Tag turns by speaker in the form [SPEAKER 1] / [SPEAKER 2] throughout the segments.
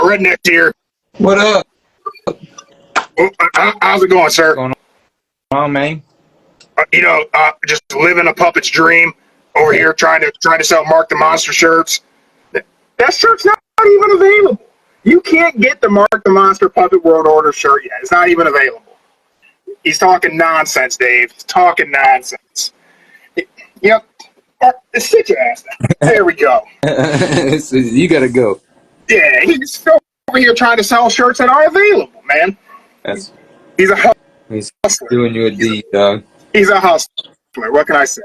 [SPEAKER 1] Redneck here.
[SPEAKER 2] What up?
[SPEAKER 1] How's it going, sir?
[SPEAKER 2] What's going on, man?
[SPEAKER 1] Just living a puppet's dream over here, trying to sell Mark the Monster shirts. That shirt's not even available. You can't get the Mark the Monster Puppet World Order shirt yet. It's not even available. He's talking nonsense, Dave. He's talking nonsense. Yep. Sit your ass down. There we go.
[SPEAKER 2] You gotta go.
[SPEAKER 1] Yeah, he's over here trying to sell shirts that aren't available, man. He's a hustler.
[SPEAKER 2] Doing you a deed, dog.
[SPEAKER 1] He's a hustler. What can I say?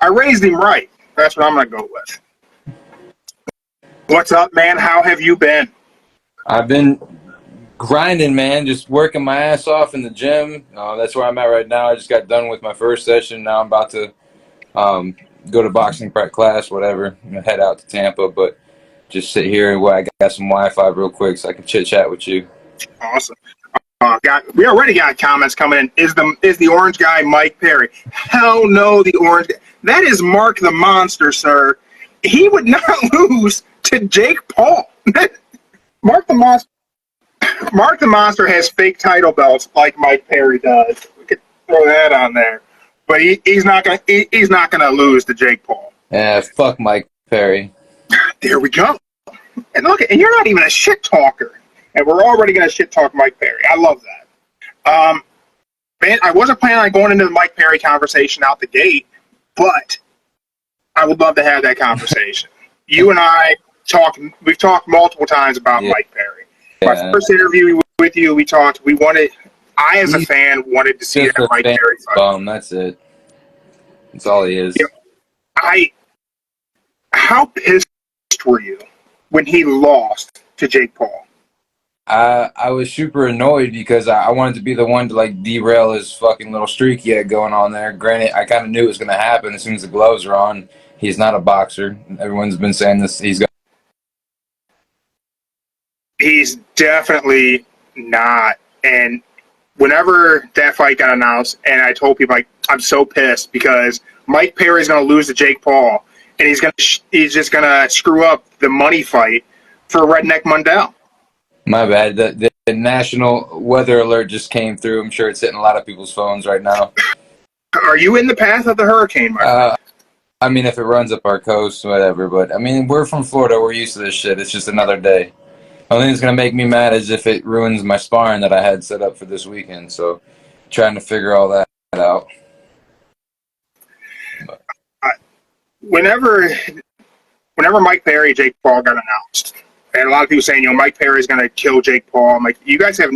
[SPEAKER 1] I raised him right. That's what I'm going to go with. What's up, man? How have you been?
[SPEAKER 2] I've been grinding, man. Just working my ass off in the gym. That's where I'm at right now. I just got done with my first session. Now I'm about to go to boxing prep class, whatever. I'm going to head out to Tampa, but just sit here while I got some Wi-Fi real quick so I can chit-chat with you.
[SPEAKER 1] Awesome. We already got comments coming in. Is the orange guy Mike Perry? Hell no, the orange guy. That is Mark the Monster, sir. He would not lose to Jake Paul. Mark the Monster has fake title belts like Mike Perry does. We could throw that on there, but he's not gonna lose to Jake Paul.
[SPEAKER 2] Yeah, fuck Mike Perry.
[SPEAKER 1] There we go. And look, and you're not even a shit talker, and we're already gonna shit talk Mike Perry. I love that. Man, I wasn't planning on going into the Mike Perry conversation out the gate, but I would love to have that conversation. You and I we've talked multiple times about Mike Perry. My first interview with you, I as a fan wanted to see that Mike Perry fight.
[SPEAKER 2] That's it. That's all he is.
[SPEAKER 1] How pissed were you when he lost to Jake Paul?
[SPEAKER 2] I was super annoyed because I wanted to be the one to like derail his fucking little streak he had going on there. Granted, I kind of knew it was going to happen as soon as the gloves were on. He's not a boxer. Everyone's been saying this.
[SPEAKER 1] He's definitely not. And whenever that fight got announced, and I told people, like, I'm so pissed because Mike Perry's going to lose to Jake Paul, and he's just going to screw up the money fight for Redneck Mundell.
[SPEAKER 2] My bad. The national weather alert just came through. I'm sure it's hitting a lot of people's phones right now.
[SPEAKER 1] Are you in the path of the hurricane, Mike?
[SPEAKER 2] I mean, if it runs up our coast, whatever. But, I mean, we're from Florida. We're used to this shit. It's just another day. The only thing that's going to make me mad is if it ruins my sparring that I had set up for this weekend. So, trying to figure all that out.
[SPEAKER 1] Whenever Mike Perry, Jake Paul got announced, and a lot of people saying, Mike Perry's going to kill Jake Paul. I'm like, you guys have,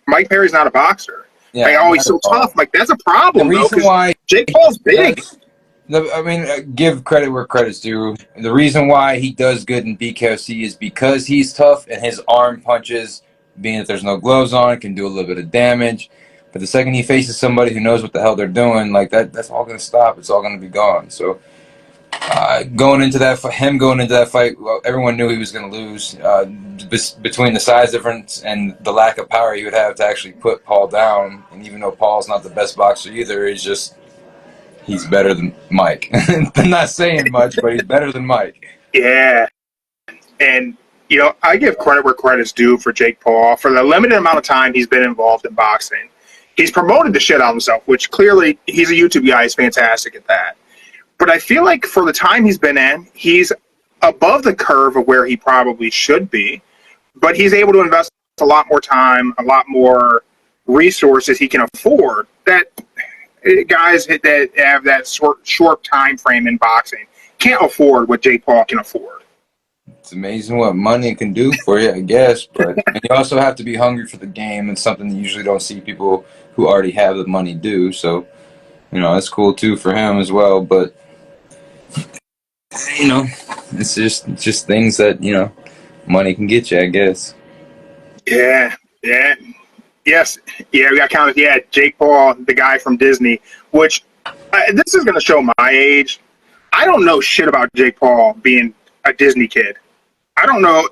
[SPEAKER 1] Mike Perry's not a boxer.
[SPEAKER 2] Yeah,
[SPEAKER 1] he's so tough. Like, that's a problem,
[SPEAKER 2] the reason why
[SPEAKER 1] Jake Paul's big.
[SPEAKER 2] Give credit where credit's due. The reason why he does good in BKFC is because he's tough and his arm punches, being that there's no gloves on, can do a little bit of damage. But the second he faces somebody who knows what the hell they're doing, like that's all going to stop. It's all going to be gone. So going into that fight, well, everyone knew he was going to lose. Between the size difference and the lack of power he would have to actually put Paul down, and even though Paul's not the best boxer either, he's better than Mike. I'm not saying much, but he's better than Mike.
[SPEAKER 1] Yeah. And, I give credit where credit's due for Jake Paul. For the limited amount of time he's been involved in boxing, he's promoted the shit out of himself, which clearly he's a YouTube guy. He's fantastic at that. But I feel like for the time he's been in, he's above the curve of where he probably should be. But he's able to invest a lot more time, a lot more resources he can afford that guys that have that short time frame in boxing can't afford what Jake Paul can afford.
[SPEAKER 2] It's amazing what money can do for you, I guess. But you also have to be hungry for the game. It's something you usually don't see people who already have the money do. So, that's cool too for him as well. But it's just things that money can get you, I guess.
[SPEAKER 1] Yeah. Yes. Yeah, we got counted. Yeah, Jake Paul, the guy from Disney, which this is going to show my age. I don't know shit about Jake Paul being a Disney kid. I don't know.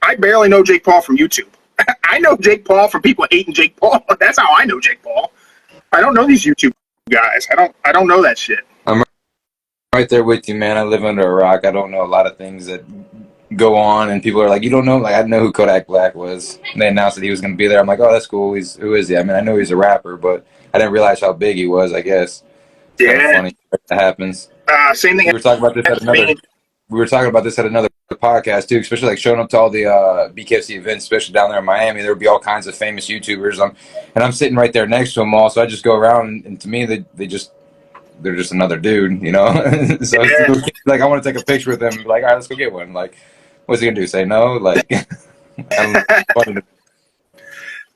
[SPEAKER 1] I barely know Jake Paul from YouTube. I know Jake Paul from people hating Jake Paul. That's how I know Jake Paul. I don't know these YouTube guys. I don't know that shit.
[SPEAKER 2] I'm right there with you, man. I live under a rock. I don't know a lot of things that go on, and people are like, you don't know, like, I didn't know who Kodak Black was. And they announced that he was going to be there. I'm like, oh, that's cool. Who is he? I mean, I know he's a rapper, but I didn't realize how big he was, I guess. It's kind of
[SPEAKER 1] Yeah.
[SPEAKER 2] funny that happens.
[SPEAKER 1] Same thing.
[SPEAKER 2] We were talking about this at another. We were talking about this at another podcast too, especially like showing up to all the BKFC events, especially down there in Miami. There would be all kinds of famous YouTubers. I'm sitting right there next to them all, so I just go around, and to me, they're just another dude, you know. So
[SPEAKER 1] Yeah.
[SPEAKER 2] like, I want to take a picture with them. And be like, all right, let's go get one. Like, what's he gonna do? Say no? Like, I don't know.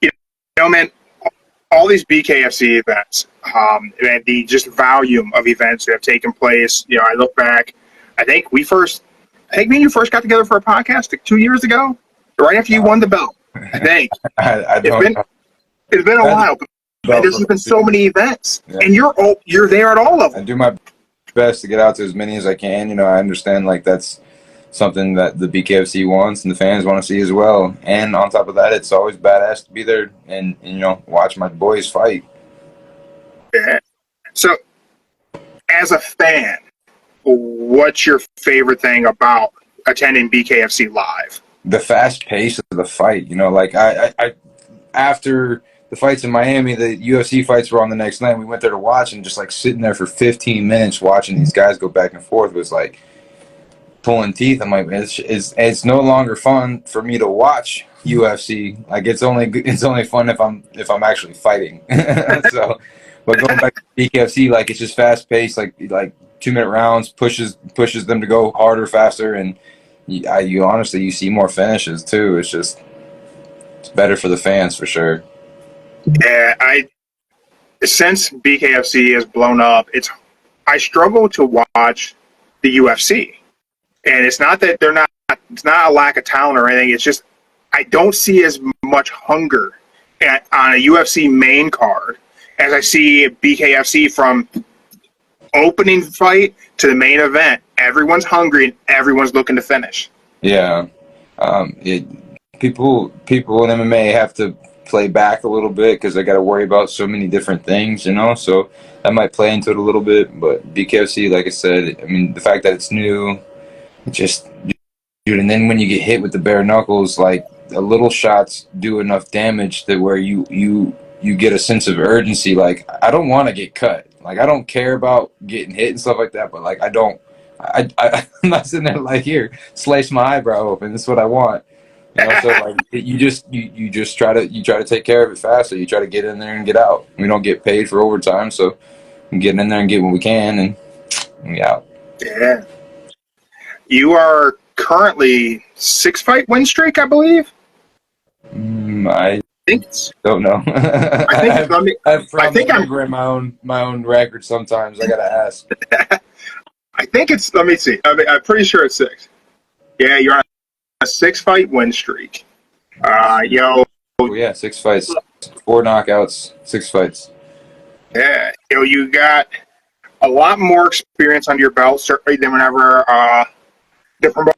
[SPEAKER 1] You know, man, all these BKFC events, and the just volume of events that have taken place. You know, I look back. I think me and you first got together for a podcast like 2 years ago, right after you won the belt. I think
[SPEAKER 2] I don't.
[SPEAKER 1] it's been a while. But there's been so many events,
[SPEAKER 2] yeah.
[SPEAKER 1] and you're there at all of them.
[SPEAKER 2] I do my best to get out to as many as I can. You know, I understand like that's something that the BKFC wants and the fans want to see as well. And on top of that, it's always badass to be there and you know, watch my boys fight.
[SPEAKER 1] Yeah. So, as a fan, what's your favorite thing about attending BKFC live?
[SPEAKER 2] The fast pace of the fight. You know, like I after the fights in Miami, the UFC fights were on the next night. We went there to watch, and just like sitting there for 15 minutes watching these guys go back and forth was like pulling teeth. I'm like, it's no longer fun for me to watch UFC. Like it's only fun if I'm actually fighting. So, but going back to BKFC, like it's just fast paced, like 2-minute rounds, pushes them to go harder, faster, and you honestly you see more finishes too. It's better for the fans for sure.
[SPEAKER 1] Yeah, since BKFC has blown up, I struggle to watch the UFC, and it's not that it's not a lack of talent or anything. It's just I don't see as much hunger on a UFC main card as I see BKFC from opening fight to the main event. Everyone's hungry and everyone's looking to finish.
[SPEAKER 2] Yeah, people in MMA have to play back a little bit because they got to worry about so many different things, you know. So that might play into it a little bit. But BKFC, like I said, I mean, the fact that it's new, just dude. And then when you get hit with the bare knuckles, like the little shots do enough damage that where you get a sense of urgency. Like I don't want to get cut. Like I don't care about getting hit and stuff like that. But like I'm not sitting there like here slice my eyebrow open. That's what I want. You know, so like you just try to take care of it fast. So you try to get in there and get out. We don't get paid for overtime, so we're getting in there and getting what we can and we out.
[SPEAKER 1] Yeah. You are currently 6-fight win streak, I believe.
[SPEAKER 2] I
[SPEAKER 1] think
[SPEAKER 2] don't know.
[SPEAKER 1] I think I'm
[SPEAKER 2] my own record sometimes. I gotta ask.
[SPEAKER 1] I think it's. Let me see. I'm pretty sure it's 6. Yeah, you're on a 6-fight win streak.
[SPEAKER 2] Oh, yeah, 6 fights, 4 knockouts, 6 fights.
[SPEAKER 1] Yeah, you got a lot more experience under your belt certainly than whenever the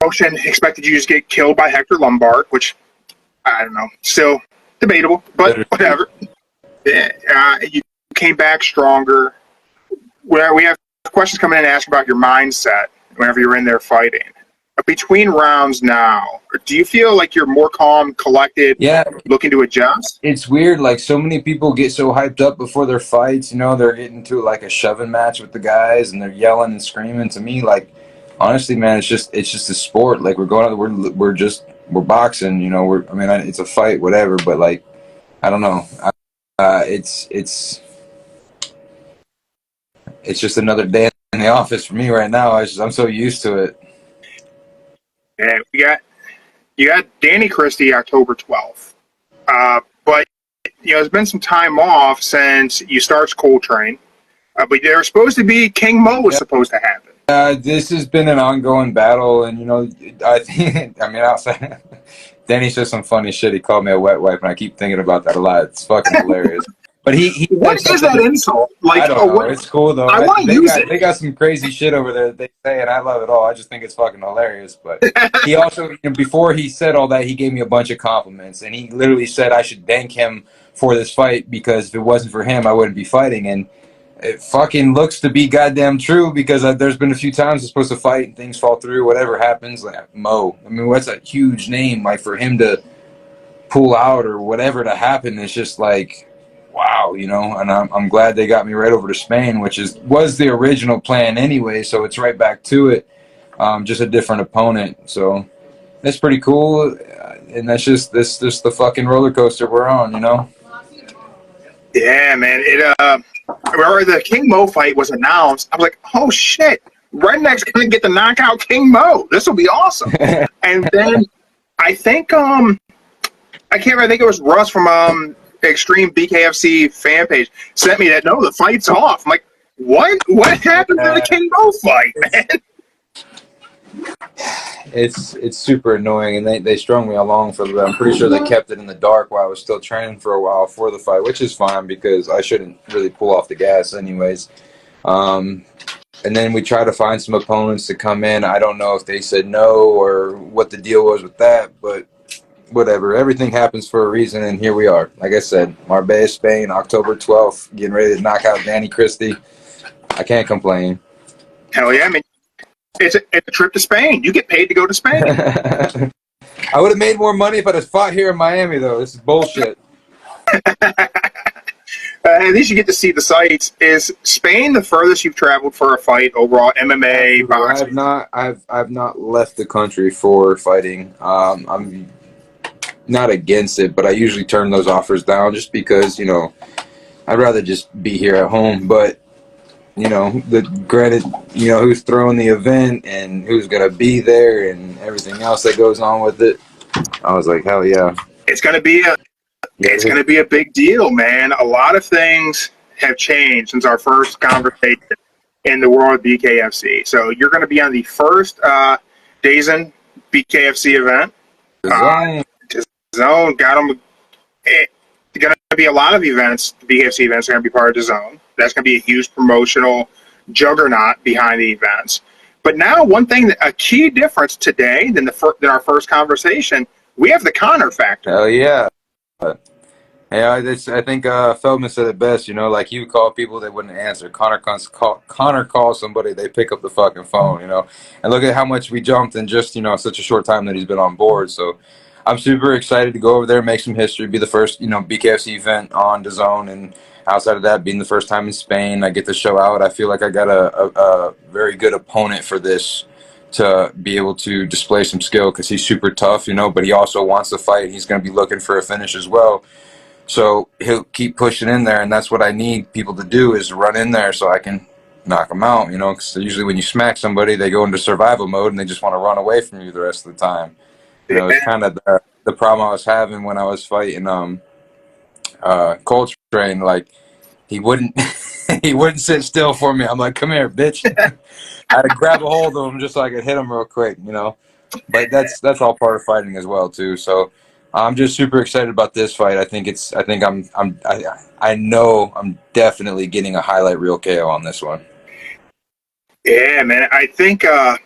[SPEAKER 1] promotion expected you to just get killed by Hector Lombard, which I don't know, still debatable, but whatever. Yeah, you came back stronger. Where we have questions coming in and asking about your mindset whenever you're in there fighting. Between rounds now, do you feel like you're more calm, collected, looking to adjust?
[SPEAKER 2] It's weird. Like, so many people get so hyped up before their fights. You know, they're getting into like a shoving match with the guys, and they're yelling and screaming. To me, like, honestly, man, it's just a sport. Like, we're boxing. You know, it's a fight, whatever. But like, I don't know. It's just another day in the office for me right now. I'm so used to it.
[SPEAKER 1] Yeah, you got Danny Christie October 12th. But there's been some time off since you started Coltrane. But there's supposed to be King Mo was supposed to happen.
[SPEAKER 2] This has been an ongoing battle, and I think outside Danny said some funny shit. He called me a wet wipe, and I keep thinking about that a lot. It's fucking hilarious. But he
[SPEAKER 1] what is that insult? Like,
[SPEAKER 2] I don't know. It's cool though.
[SPEAKER 1] I want to use it.
[SPEAKER 2] They got some crazy shit over there that they say, and I love it all. I just think it's fucking hilarious. But he also, before he said all that, he gave me a bunch of compliments, and he literally said I should thank him for this fight because if it wasn't for him, I wouldn't be fighting. And it fucking looks to be goddamn true because there's been a few times it's supposed to fight and things fall through, whatever happens. Like Mo, I mean, what's a huge name? Like for him to pull out or whatever to happen, it's just like, wow, you know. And I'm glad they got me right over to Spain, which was the original plan anyway. So it's right back to it, just a different opponent. So it's pretty cool, and that's just the fucking roller coaster we're on, you know.
[SPEAKER 1] Yeah, man. Whenever the King Mo fight was announced, I was like, oh shit, Redneck's gonna get to knock out King Mo. This will be awesome. And then I think I can't remember, I think it was Russ from Extreme BKFC fan page sent me that, no, the fight's off. I'm like, what happened to the King Mo fight, man?
[SPEAKER 2] It's super annoying, and they strung me along for a little bit. I'm pretty sure they kept it in the dark while I was still training for a while for the fight, which is fine because I shouldn't really pull off the gas anyways. And then we try to find some opponents to come in. I don't know if they said no or what the deal was with that, but whatever. Everything happens for a reason, and here we are. Like I said, Marbella, Spain, October 12th, getting ready to knock out Danny Christie. I can't complain.
[SPEAKER 1] Hell yeah, man. It's a trip to Spain. You get paid to go to Spain.
[SPEAKER 2] I would have made more money if I'd have fought here in Miami, though. This is bullshit.
[SPEAKER 1] At least you get to see the sights. Is Spain the furthest you've traveled for a fight overall? MMA, boxing?
[SPEAKER 2] I've not left the country for fighting. I'm not against it, but I usually turn those offers down just because, you know, I'd rather just be here at home. But you know, granted, you know, who's throwing the event and who's gonna be there and everything else that goes on with it. I was like, hell yeah.
[SPEAKER 1] It's gonna be a big deal, man. A lot of things have changed since our first conversation in the world of BKFC. So you're gonna be on the first DAZN BKFC event. Zone got them. It's gonna be a lot of events. The BKFC events are gonna be part of the Zone. That's going to be a huge promotional juggernaut behind the events. But now, a key difference today than our first conversation, we have the Conor factor.
[SPEAKER 2] Hell yeah. Yeah, I think Feldman said it best. You know, like you call people, they wouldn't answer. Conor calls somebody, they pick up the fucking phone. You know, and look at how much we jumped in just, you know, such a short time that he's been on board. So I'm super excited to go over there, make some history, be the first, you know, BKFC event on the Zone, and outside of that, being the first time in Spain, I get to show out. I feel like I got a very good opponent for this to be able to display some skill because he's super tough, you know, but he also wants to fight. He's going to be looking for a finish as well. So he'll keep pushing in there, and that's what I need people to do is run in there so I can knock them out, you know, because usually when you smack somebody, they go into survival mode and they just want to run away from you the rest of the time. You know, it's kind of the problem I was having when I was fighting Coltrane. Like he wouldn't he wouldn't sit still for me. I'm like, come here, bitch. I had to grab a hold of him just so I could hit him real quick, you know. But that's all part of fighting as well too. So I'm just super excited about this fight. I know I'm definitely getting a highlight reel KO on this one.
[SPEAKER 1] Yeah, man. I think that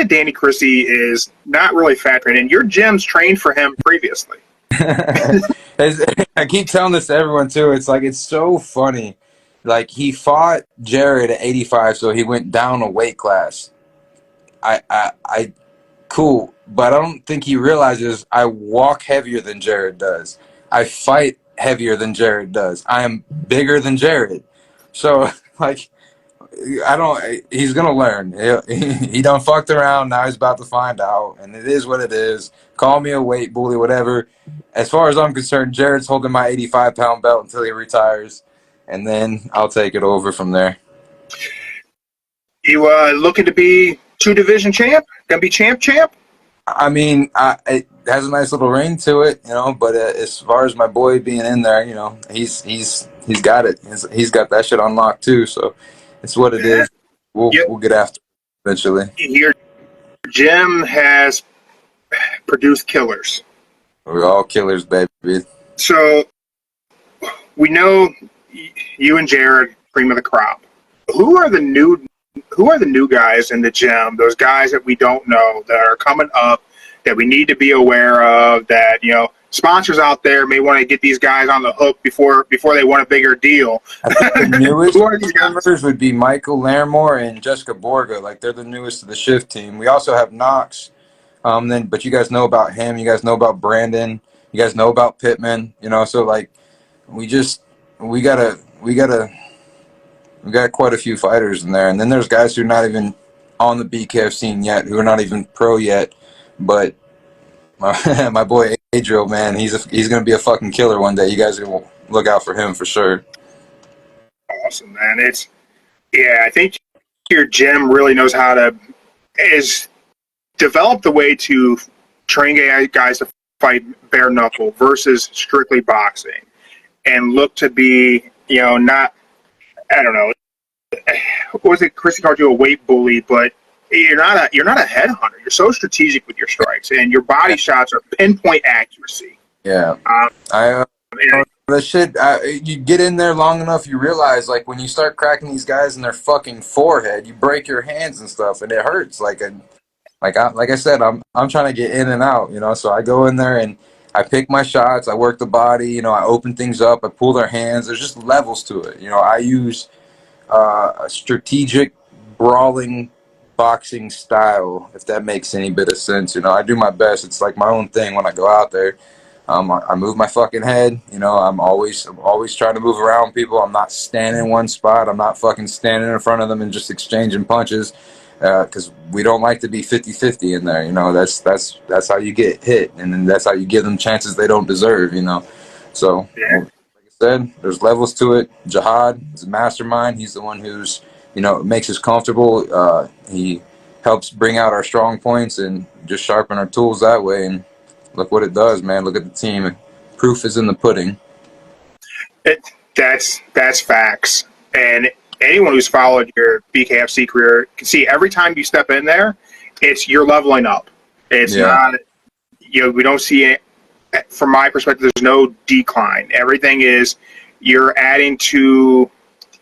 [SPEAKER 1] Danny Christie is not really factoring in. Your gym's trained for him previously.
[SPEAKER 2] I keep telling this to everyone too. It's like, it's so funny. Like he fought Jared at 85, so he went down a weight class. I cool, but I don't think he realizes I walk heavier than Jared does. I fight heavier than Jared does. I am bigger than Jared. So like, he's gonna learn. He done fucked around. Now he's about to find out, and it is what it is. Call me a weight bully, whatever. As far as I'm concerned, Jared's holding my 85-pound belt until he retires, and then I'll take it over from there.
[SPEAKER 1] You looking to be 2-division champ? Gonna be champ?
[SPEAKER 2] I mean, it has a nice little ring to it, you know. But as far as my boy being in there, you know, he's got it. He's got that shit unlocked too. So it's what it is. We'll get after it eventually.
[SPEAKER 1] Your gym has produced killers.
[SPEAKER 2] We're all killers, baby.
[SPEAKER 1] So we know you and Jared, cream of the crop. Who are the new guys in the gym? Those guys that we don't know that are coming up that we need to be aware of. That, you know, sponsors out there may want to get these guys on the hook before they want a bigger deal.
[SPEAKER 2] I think the newest
[SPEAKER 1] Who are these guys?
[SPEAKER 2] members would be Michael Larimore and Jessica Borga. Like, they're the newest of the Shift team. We also have Knox. But you guys know about him. You guys know about Brandon. You guys know about Pittman. You know, so like, we got quite a few fighters in there. And then there's guys who are not even on the BKF scene yet, who are not even pro yet. But my boy Adriel, man, he's gonna be a fucking killer one day. You guys are gonna look out for him for sure.
[SPEAKER 1] Awesome, man. I think your gym really knows how to develop the way to train guys to fight bare knuckle versus strictly boxing, and look to be, not, I don't know, what was it? Christie called you a weight bully, but you're not a headhunter. You're so strategic with your strikes, and your body shots are pinpoint accuracy.
[SPEAKER 2] Yeah, the shit. You get in there long enough, you realize, like, when you start cracking these guys in their fucking forehead, you break your hands and stuff, and it hurts. Like I said, I'm trying to get in and out, So I go in there and I pick my shots. I work the body, I open things up. I pull their hands. There's just levels to it, I use a strategic brawling boxing style, if that makes any bit of sense. I do my best. It's like my own thing when I go out there. I move my fucking head. I'm always trying to move around people. I'm not standing in one spot. I'm not fucking standing in front of them and just exchanging punches, because we don't like to be 50-50 in there. That's how you get hit, and then that's how you give them chances they don't deserve. So like I said, there's levels to it. Jihad is a mastermind. He's the one who's makes us comfortable. He helps bring out our strong points and just sharpen our tools that way. And look what it does, man. Look at the team. Proof is in the pudding.
[SPEAKER 1] That's facts. And anyone who's followed your BKFC career can see every time you step in there, you're leveling up. It's not, we don't see it. From my perspective, there's no decline. Everything is you're adding to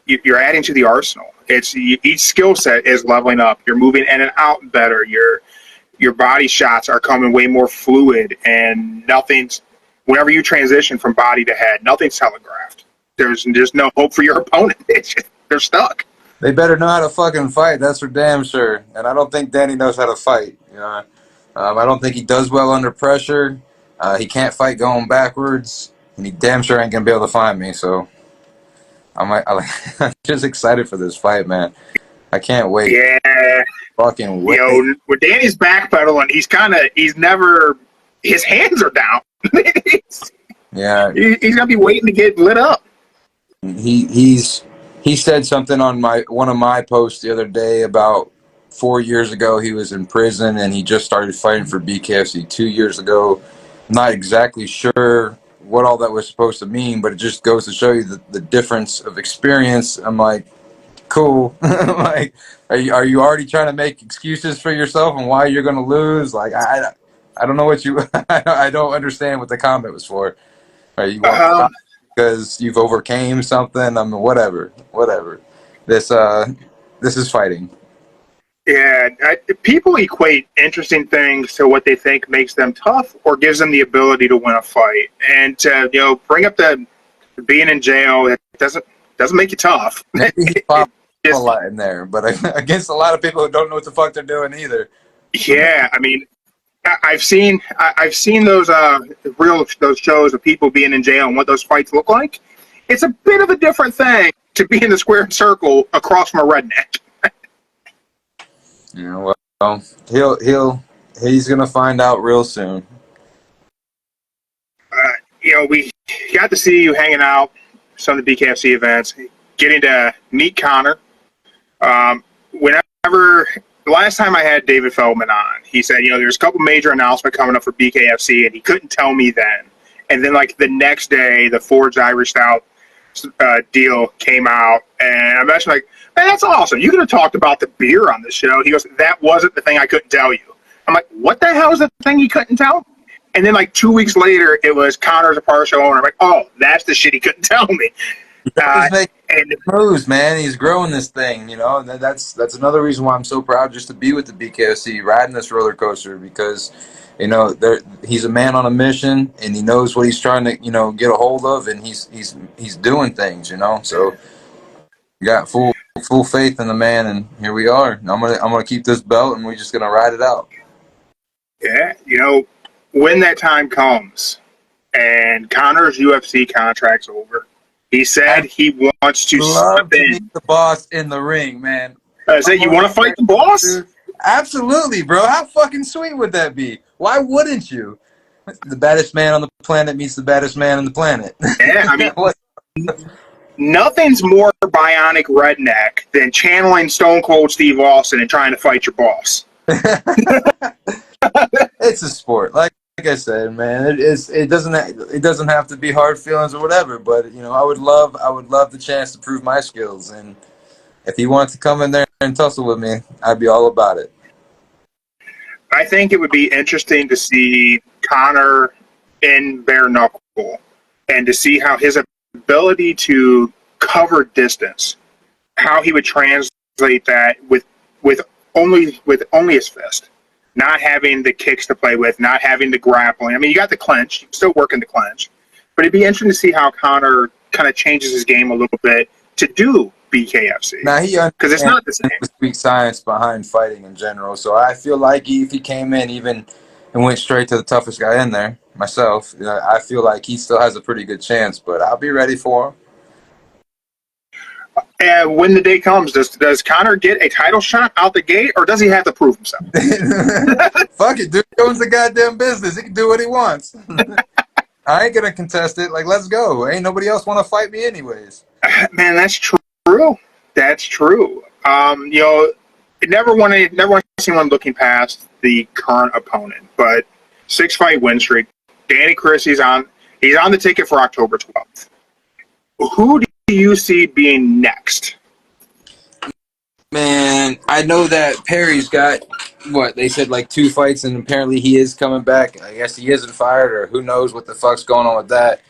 [SPEAKER 1] the arsenal. Each skill set is leveling up. You're moving in and out better. Your body shots are coming way more fluid, and whenever you transition from body to head, nothing's telegraphed. There's no hope for your opponent. They're stuck.
[SPEAKER 2] They better know how to fucking fight. That's for damn sure. And I don't think Danny knows how to fight. I don't think he does well under pressure. He can't fight going backwards, and he damn sure ain't gonna be able to find me. So I'm just excited for this fight, man. I can't wait.
[SPEAKER 1] Yeah.
[SPEAKER 2] Fucking wait.
[SPEAKER 1] When Danny's backpedaling, his hands are down.
[SPEAKER 2] Yeah.
[SPEAKER 1] He's gonna be waiting to get lit up.
[SPEAKER 2] He said something on one of my posts the other day about 4 years ago he was in prison and he just started fighting for BKFC 2 years ago. I'm not exactly sure what all that was supposed to mean, but it just goes to show you the difference of experience. I'm like, cool. Like, are you already trying to make excuses for yourself and why you're going to lose? Like, I don't know what you I don't understand what the comment was for. You want because you've overcame something? I mean, whatever. This is fighting.
[SPEAKER 1] Yeah, people equate interesting things to what they think makes them tough or gives them the ability to win a fight. And to bring up the being in jail, it doesn't make you tough.
[SPEAKER 2] Maybe a lot in there, but against a lot of people who don't know what the fuck they're doing either.
[SPEAKER 1] Yeah, I mean, I've seen those those shows of people being in jail and what those fights look like. It's a bit of a different thing to be in the square circle across from a redneck.
[SPEAKER 2] Yeah, well, he's gonna find out real soon.
[SPEAKER 1] We got to see you hanging out some of the BKFC events, getting to meet Conor. The last time I had David Feldman on, he said, there's a couple major announcements coming up for BKFC, and he couldn't tell me then. And then, like, the next day, the Forged Irish Stout deal came out, and I'm actually like, man, that's awesome. You could have talked about the beer on the show. He goes, that wasn't the thing I couldn't tell you. I'm like, what the hell is the thing he couldn't tell? And then, like, 2 weeks later, it was Conor's a partial owner. I'm like, oh, that's the shit he couldn't tell me. Uh,
[SPEAKER 2] He's making
[SPEAKER 1] and
[SPEAKER 2] moves, man. He's growing this thing, that's another reason why I'm so proud just to be with the BKFC, riding this roller coaster, because he's a man on a mission, and he knows what he's trying to get a hold of, and he's doing things, so we got full faith in the man, and here we are. I'm gonna keep this belt, and we're just gonna ride it out.
[SPEAKER 1] yeah, when that time comes and Conor's UFC contract's over, he said he wants to
[SPEAKER 2] Love
[SPEAKER 1] step
[SPEAKER 2] to meet
[SPEAKER 1] in.
[SPEAKER 2] the boss in the ring, man.
[SPEAKER 1] I said, you want to fight the boss?
[SPEAKER 2] Dude, absolutely, bro. How fucking sweet would that be? Why wouldn't you? The baddest man on the planet meets the baddest man on the planet.
[SPEAKER 1] Yeah, I mean,
[SPEAKER 2] What?
[SPEAKER 1] nothing's more bionic redneck than channeling Stone Cold Steve Austin and trying to fight your boss.
[SPEAKER 2] It's a sport, like I said, man. It doesn't have to be hard feelings or whatever. But I would love the chance to prove my skills, and if he wanted to come in there and tussle with me, I'd be all about it.
[SPEAKER 1] I think it would be interesting to see Conor in bare knuckle and to see how his ability to cover distance, how he would translate that with only his fist, not having the kicks to play with, not having the grappling. I mean, you got the clinch, you're still working the clinch, but it'd be interesting to see how Conor kind of changes his game a little bit to do BKFC,
[SPEAKER 2] Now he
[SPEAKER 1] because it's not the same.
[SPEAKER 2] understands the sweet science behind fighting in general. So I feel like if he came in even and went straight to the toughest guy in there, myself, I feel like he still has a pretty good chance. But I'll be ready for
[SPEAKER 1] And when the day comes, does Conor get a title shot out the gate, or does he have to prove himself?
[SPEAKER 2] him. Fuck it, dude. He owns the goddamn business. He can do what he wants. I ain't gonna contest it. Like, let's go. Ain't nobody else want to fight me anyways.
[SPEAKER 1] Man, that's true. That's true. Never want to see anyone looking past the current opponent, but 6-fight win streak. Danny Christie's on. He's on the ticket for October 12th. Who do you see being next?
[SPEAKER 2] Man, I know that Perry's got what they said, like 2 fights, and apparently he is coming back. I guess he isn't fired, or who knows what the fuck's going on with that.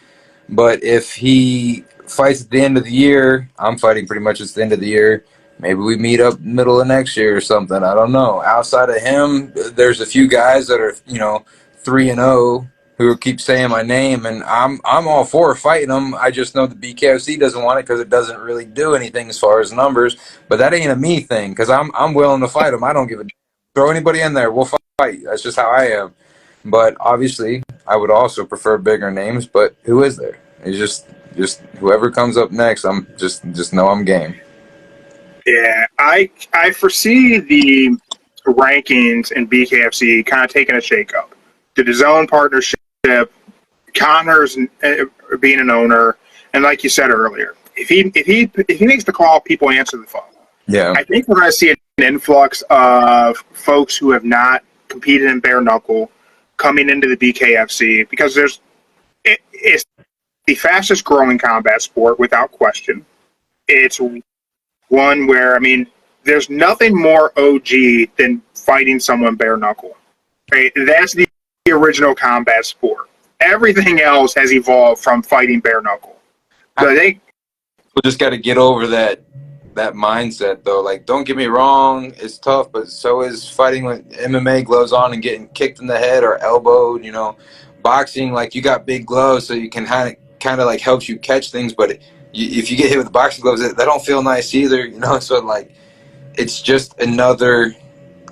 [SPEAKER 2] But if he fights at the end of the year, I'm fighting pretty much at the end of the year. Maybe we meet up middle of next year or something. I don't know. Outside of him, there's a few guys that are 3-0 who keep saying my name, and I'm all for fighting them. I just know the BKFC doesn't want it because it doesn't really do anything as far as numbers. But that ain't a me thing, because I'm willing to fight them. I don't give a throw anybody in there. We'll fight. That's just how I am. But obviously, I would also prefer bigger names. But who is there? It's just whoever comes up next. I'm just know I'm game.
[SPEAKER 1] Yeah, I foresee the rankings in BKFC kind of taking a shakeup. The DAZN partnership, Connor's being an owner, and like you said earlier, if he makes the call, people answer the phone.
[SPEAKER 2] Yeah.
[SPEAKER 1] I think we're going to see an influx of folks who have not competed in bare knuckle coming into the BKFC, because it's the fastest growing combat sport without question. It's one where, I mean, there's nothing more OG than fighting someone bare knuckle. Right? That's the original combat sport. Everything else has evolved from fighting bare knuckle. So
[SPEAKER 2] People just got to get over that mindset, though. Like, don't get me wrong, it's tough, but so is fighting with MMA gloves on and getting kicked in the head or elbowed. Boxing, like, you got big gloves, so you can kind of like helps you catch things, but if you get hit with the boxing gloves, that don't feel nice either. So like, it's just another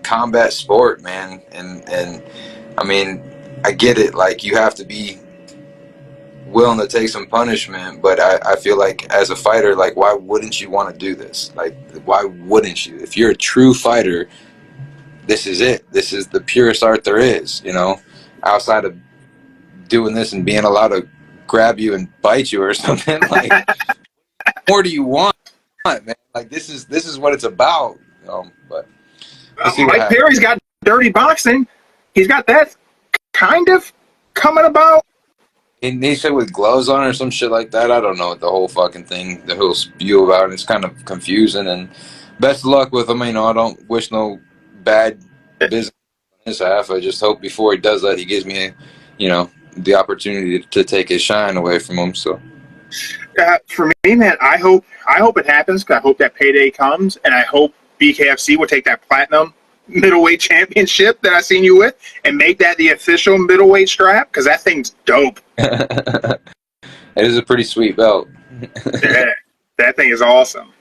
[SPEAKER 2] combat sport, man. And I mean, I get it. Like, you have to be willing to take some punishment, but I feel like as a fighter, like, why wouldn't you want to do this? Like, why wouldn't you? If you're a true fighter, this is it. This is the purest art there is, outside of doing this and being allowed to grab you and bite you or something. Like, more do you want, man? Like, this is what it's about. But we'll see what
[SPEAKER 1] Mike
[SPEAKER 2] happens.
[SPEAKER 1] Perry's got dirty boxing. He's got that kind of coming about.
[SPEAKER 2] And they said with gloves on or some shit like that. I don't know what the whole fucking thing, the whole spew about it. It's kind of confusing. And best of luck with him. I don't wish no bad business on his half. I just hope before he does that, he gives me, the opportunity to take his shine away from him. So
[SPEAKER 1] For me, man, I hope it happens. 'Cause I hope that payday comes, and I hope BKFC will take that platinum middleweight championship that I seen you with and make that the official middleweight strap, because that thing's dope.
[SPEAKER 2] It is a pretty sweet belt.
[SPEAKER 1] Yeah, that thing is awesome.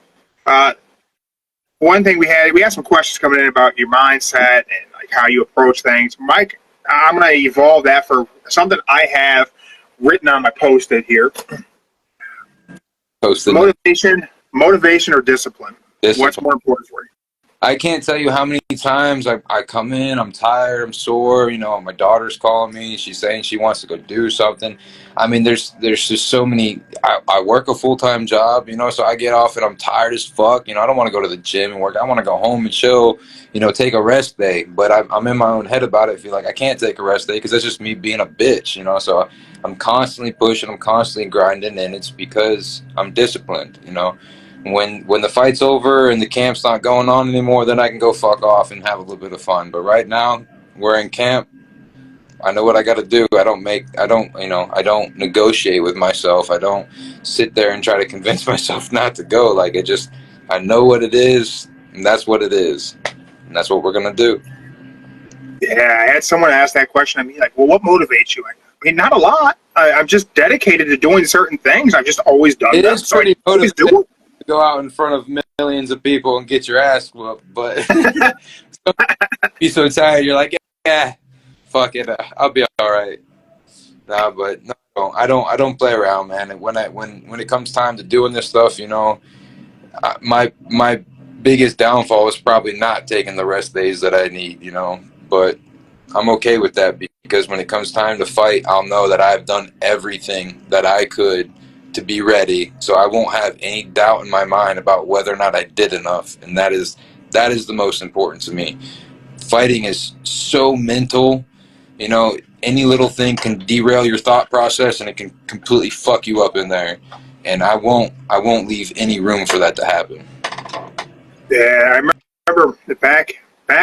[SPEAKER 1] One thing we had some questions coming in about your mindset and like how you approach things. Mike, I'm going to evolve that for something I have written on my post-it here. Motivation or discipline? What's more important for you?
[SPEAKER 2] I can't tell you how many times I come in, I'm tired, I'm sore, my daughter's calling me, she's saying she wants to go do something. I mean, there's just so many, I work a full-time job, so I get off and I'm tired as fuck, I don't want to go to the gym and work, I want to go home and chill, take a rest day, but I'm in my own head about it, feel like I can't take a rest day because that's just me being a bitch, so I'm constantly pushing, I'm constantly grinding, and it's because I'm disciplined, When the fight's over and the camp's not going on anymore, then I can go fuck off and have a little bit of fun. But right now, we're in camp. I know what I got to do. I don't negotiate with myself. I don't sit there and try to convince myself not to go. I know what it is, and that's what it is. And that's what we're going to do.
[SPEAKER 1] Yeah, I had someone ask that question of me, like, well, what motivates you? I mean, not a lot. I'm just dedicated to doing certain things. I've just always done them.
[SPEAKER 2] It is pretty
[SPEAKER 1] motivating
[SPEAKER 2] to go out in front of millions of people and get your ass whooped, but be so tired, you're like, yeah, fuck it, I'll be all right. Nah, but no, I don't play around, man. And when it comes time to doing this stuff, my biggest downfall is probably not taking the rest days that I need, but I'm okay with that because when it comes time to fight, I'll know that I've done everything that I could to be ready, so I won't have any doubt in my mind about whether or not I did enough, and that is the most important to me. Fighting is so mental, any little thing can derail your thought process, and it can completely fuck you up in there, and I won't leave any room for that to happen.
[SPEAKER 1] Yeah, I remember back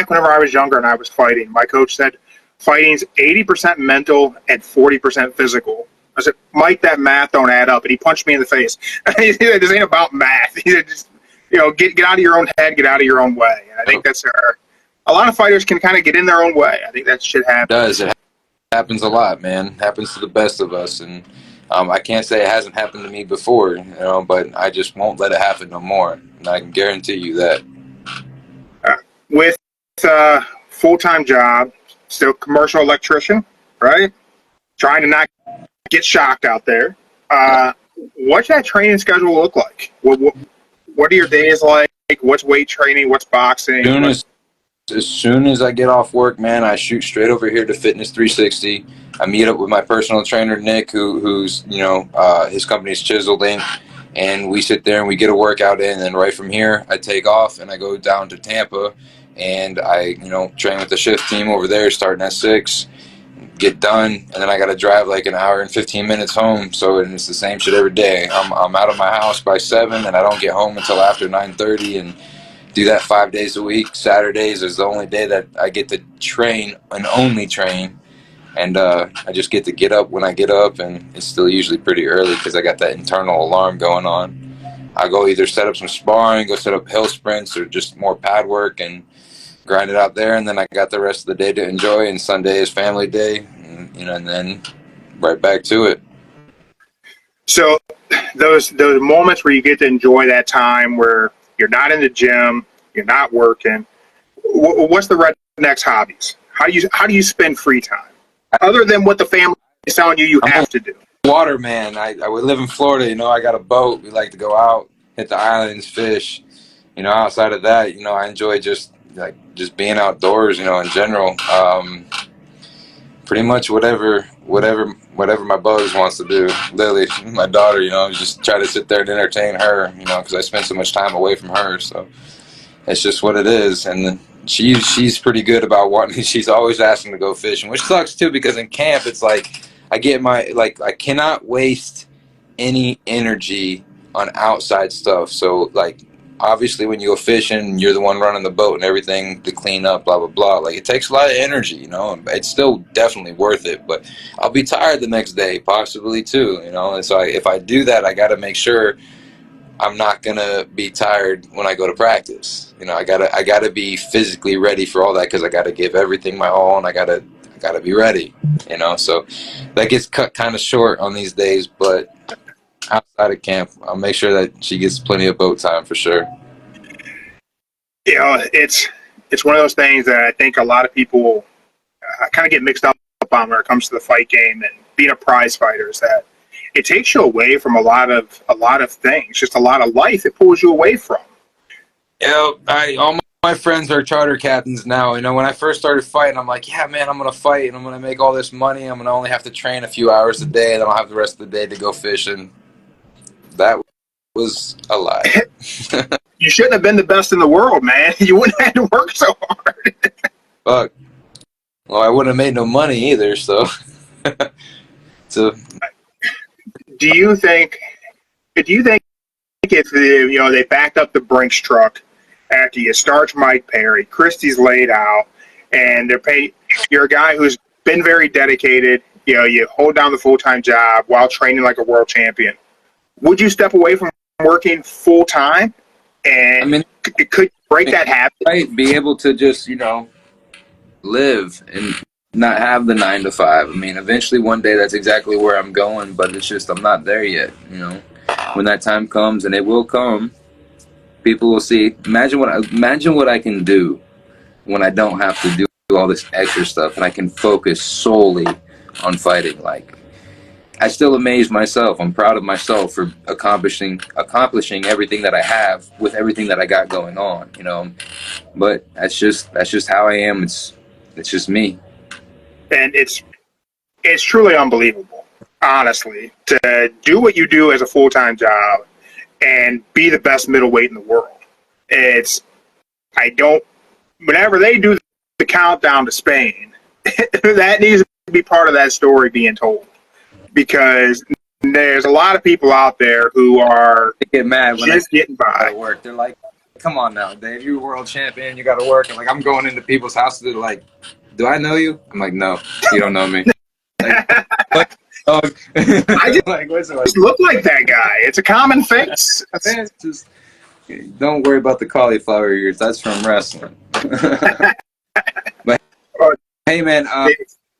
[SPEAKER 1] whenever I was younger and I was fighting, my coach said fighting's 80% mental and 40% physical. I said, Mike, that math don't add up. And he punched me in the face. This ain't about math. He said, just, get out of your own head, get out of your own way. And I think that's a lot of fighters can kind of get in their own way. I think that shit happens.
[SPEAKER 2] It happens a lot, man. It happens to the best of us. And I can't say it hasn't happened to me before, but I just won't let it happen no more. And I can guarantee you that.
[SPEAKER 1] With full-time job, still commercial electrician, right? Trying to not get shocked out there. What's that training schedule look like? What are your days like? What's weight training? What's boxing?
[SPEAKER 2] As soon as I get off work, man, I shoot straight over here to Fitness 360. I meet up with my personal trainer, Nick, who's his company's Chiseled Inc., and we sit there and we get a workout in, and then right from here, I take off and I go down to Tampa, and I train with the shift team over there starting at 6. Get done, and then I got to drive like an hour and 15 minutes home. So it's the same shit every day. I'm out of my house by 7, and I don't get home until after 9:30, and do that 5 days a week. Saturdays is the only day that I get to train and only train, and I just get to get up when I get up, and it's still usually pretty early because I got that internal alarm going on. I go either set up some sparring, go set up hill sprints, or just more pad work and grind it out there, and then I got the rest of the day to enjoy, and Sunday is family day, and then right back to it. So
[SPEAKER 1] those moments where you get to enjoy that time where you're not in the gym, you're not working, what's the Redneck's hobbies? How do you spend free time other than what the family is telling you have to do?
[SPEAKER 2] Waterman. I would live in Florida, I got a boat. We like to go out, hit the islands, fish. Outside of that, I enjoy just being outdoors, in general. Pretty much whatever my bugs wants to do. Lily, my daughter, just try to sit there and entertain her, because I spend so much time away from her. So it's just what it is. And she's pretty good about wanting. She's always asking to go fishing, which sucks too, because in camp it's like I get I cannot waste any energy on outside stuff. So obviously when you go fishing, you're the one running the boat and everything to clean up, blah, blah, blah. Like, it takes a lot of energy, you know. It's still definitely worth it, but I'll be tired the next day, possibly too, you know. And so if I do that, I got to make sure I'm not going to be tired when I go to practice. You know, I gotta be physically ready for all that, because I got to give everything my all, and I gotta be ready, you know. So that gets cut kind of short on these days, but outside of camp, I'll make sure that she gets plenty of boat time for sure.
[SPEAKER 1] You know, it's one of those things that I think a lot of people kind of get mixed up on when it comes to the fight game and being a prize fighter, is that it takes you away from a lot of things, just a lot of life. It pulls you away from.
[SPEAKER 2] You know, all my friends are charter captains now. You know, when I first started fighting, I'm like, yeah, man, I'm gonna fight and I'm gonna make all this money. I'm gonna only have to train a few hours a day, and then I'll have the rest of the day to go fishing. That was a lie.
[SPEAKER 1] You shouldn't have been the best in the world, man. You wouldn't have had to work so hard.
[SPEAKER 2] Fuck. Well, I wouldn't have made no money either, so. So.
[SPEAKER 1] Do you think if they backed up the Brinks truck after you starch Mike Perry, Christie's laid out, and you're a guy who's been very dedicated, you know, you hold down the full-time job while training like a world champion, would you step away from working full-time? And
[SPEAKER 2] I mean,
[SPEAKER 1] could break that habit?
[SPEAKER 2] Right, be able to just, you know, live and not have the 9 to 5. I mean, eventually one day that's exactly where I'm going, but it's just I'm not there yet, you know. When that time comes, and it will come, people will see. Imagine what I can do when I don't have to do all this extra stuff and I can focus solely on fighting. Like, I still amaze myself. I'm proud of myself for accomplishing everything that I have with everything that I got going on, you know. But that's just how I am. It's just me.
[SPEAKER 1] And it's truly unbelievable, honestly, to do what you do as a full-time job and be the best middleweight in the world. Whenever they do the countdown to Spain, that needs to be part of that story being told, because there's a lot of people out there who are
[SPEAKER 2] They get mad when
[SPEAKER 1] just getting by.
[SPEAKER 2] Work. They're like, come on now, Dave, you're world champion, you got to work. And like, I'm going into people's houses, they're like, do I know you? I'm like, no, you don't know me. Like, what? Oh.
[SPEAKER 1] I just,
[SPEAKER 2] like,
[SPEAKER 1] just look like that guy. It's a common face.
[SPEAKER 2] Man, just don't worry about the cauliflower ears. That's from wrestling. But hey, man,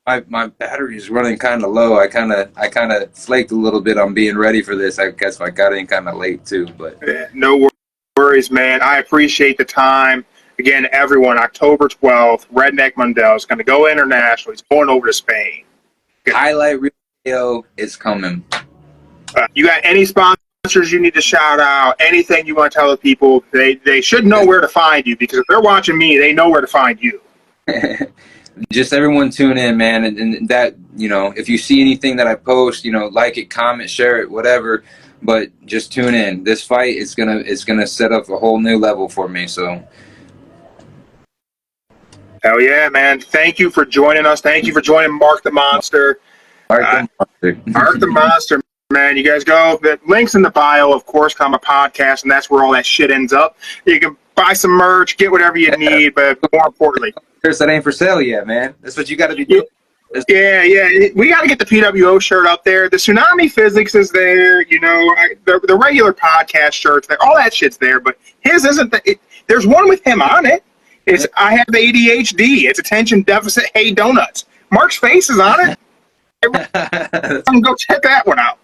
[SPEAKER 2] my battery is running kind of low. I kind of flaked a little bit on being ready for this. I guess I got in kind of late too. But
[SPEAKER 1] no worries, man. I appreciate the time. Again, everyone, October 12th, Redneck Mundell is going to go international. He's going over to Spain.
[SPEAKER 2] Highlight reel is coming.
[SPEAKER 1] You got any sponsors you need to shout out? Anything you want to tell the people? They should know where to find you, because if they're watching me, they know where to find you.
[SPEAKER 2] Just everyone tune in, man, and that, you know, if you see anything that I post, you know, like it, comment, share it, whatever. But just tune in. This fight is gonna set up a whole new level for me. So.
[SPEAKER 1] Hell yeah, man. Thank you for joining us. Thank you for joining Mark the Monster.
[SPEAKER 2] Mark
[SPEAKER 1] the Monster, man. You guys go. The link's in the bio, of course, come a podcast, and that's where all that shit ends up. You can buy some merch, get whatever you need, but more importantly.
[SPEAKER 2] That ain't for sale yet, man. That's what you got to be doing.
[SPEAKER 1] Yeah. We got to get the PWO shirt up there. The Tsunami Physics is there. You know, the regular podcast shirts there. All that shit's there, but his isn't. There's one with him on it. It's I have ADHD. It's attention deficit. Hey, donuts. Mark's face is on it. Go check that one out.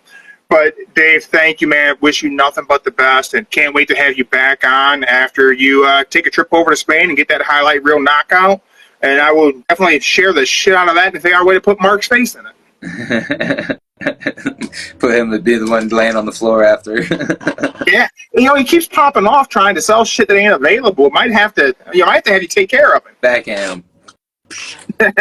[SPEAKER 1] But Dave, thank you, man. Wish you nothing but the best, and can't wait to have you back on after you take a trip over to Spain and get that highlight reel knockout. And I will definitely share the shit out of that and figure out a way to put Mark's face in it.
[SPEAKER 2] Put him to be the one laying on the floor after.
[SPEAKER 1] Yeah, you know, he keeps popping off trying to sell shit that ain't available. Might have to have you take care of it.
[SPEAKER 2] Backhand him.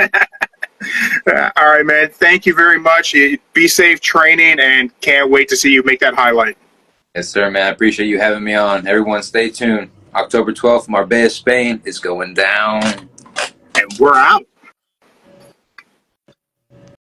[SPEAKER 1] All right, man. Thank you very much. Be safe training, and can't wait to see you make that highlight.
[SPEAKER 2] Yes, sir, man. I appreciate you having me on. Everyone, stay tuned. October 12th, Marbella, Spain is going down.
[SPEAKER 1] And we're out.